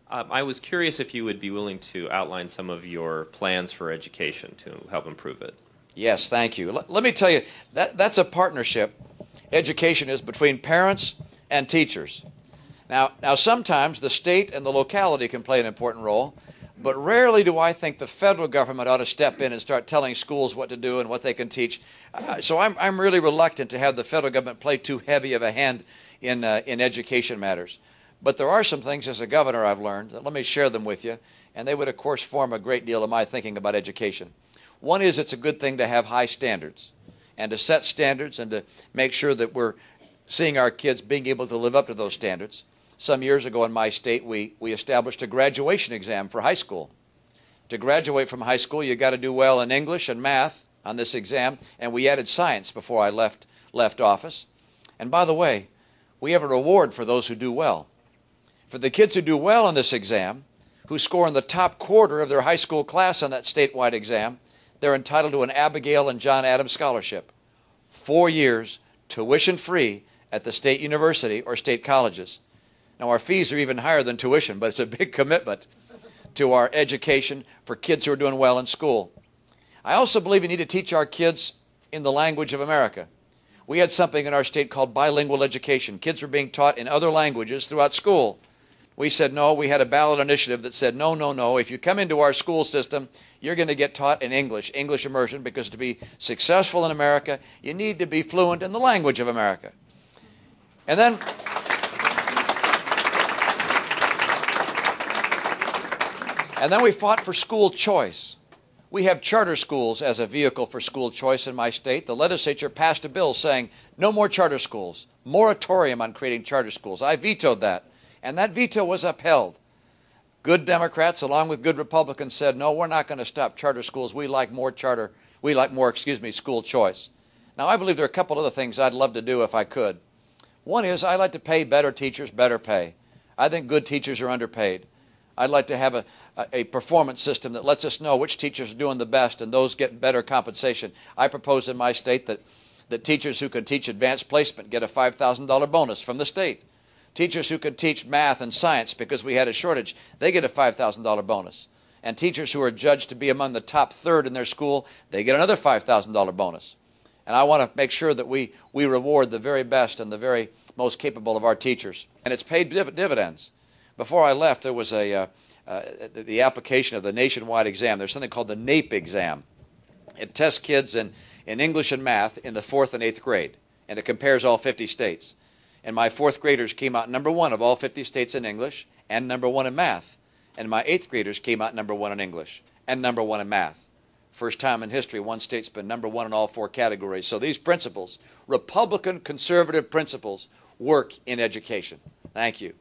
I was curious if you would be willing to outline some of your plans for education to help improve it. Yes, thank you. Let me tell you, that's a partnership. Education is between parents and teachers. Now, sometimes the state and the locality can play an important role, but rarely do I think the federal government ought to step in and start telling schools what to do and what they can teach. So I'm really reluctant to have the federal government play too heavy of a hand in education matters. But there are some things as a governor I've learned that let me share them with you, and they would, of course, form a great deal of my thinking about education. One is it's a good thing to have high standards and to set standards and to make sure that we're seeing our kids being able to live up to those standards. Some years ago in my state, we established a graduation exam for high school. To graduate from high school, you've got to do well in English and math on this exam, and we added science before I left office. And by the way, we have a reward for those who do well. For the kids who do well on this exam, who score in the top quarter of their high school class on that statewide exam, they're entitled to an Abigail and John Adams scholarship. 4 years, tuition-free at the state university or state colleges. Now, our fees are even higher than tuition, but it's a big commitment to our education for kids who are doing well in school. I also believe we need to teach our kids in the language of America. We had something in our state called bilingual education. Kids were being taught in other languages throughout school. We said no. We had a ballot initiative that said no, no, no. If you come into our school system, you're going to get taught in English immersion, because to be successful in America, you need to be fluent in the language of America. And then we fought for school choice. We have charter schools as a vehicle for school choice in my state. The legislature passed a bill saying no more charter schools, moratorium on creating charter schools. I vetoed that, and that veto was upheld. Good Democrats, along with good Republicans, said, no, we're not going to stop charter schools. We like more school choice. Now, I believe there are a couple other things I'd love to do if I could. One is I'd like to pay better teachers better pay. I think good teachers are underpaid. I'd like to have a performance system that lets us know which teachers are doing the best and those get better compensation. I propose in my state that teachers who can teach advanced placement get a $5,000 bonus from the state. Teachers who could teach math and science because we had a shortage, they get a $5,000 bonus. And teachers who are judged to be among the top third in their school, they get another $5,000 bonus. And I want to make sure that we reward the very best and the very most capable of our teachers. And it's paid dividends. Before I left, there was the application of the nationwide exam. There's something called the NAEP exam. It tests kids in English and math in the 4th and 8th grade, and it compares all 50 states. And my 4th graders came out number 1 of all 50 states in English and number 1 in math. And my 8th graders came out number 1 in English and number 1 in math. First time in history one state's been number 1 in all 4 categories. So these principles, Republican conservative principles, work in education. Thank you.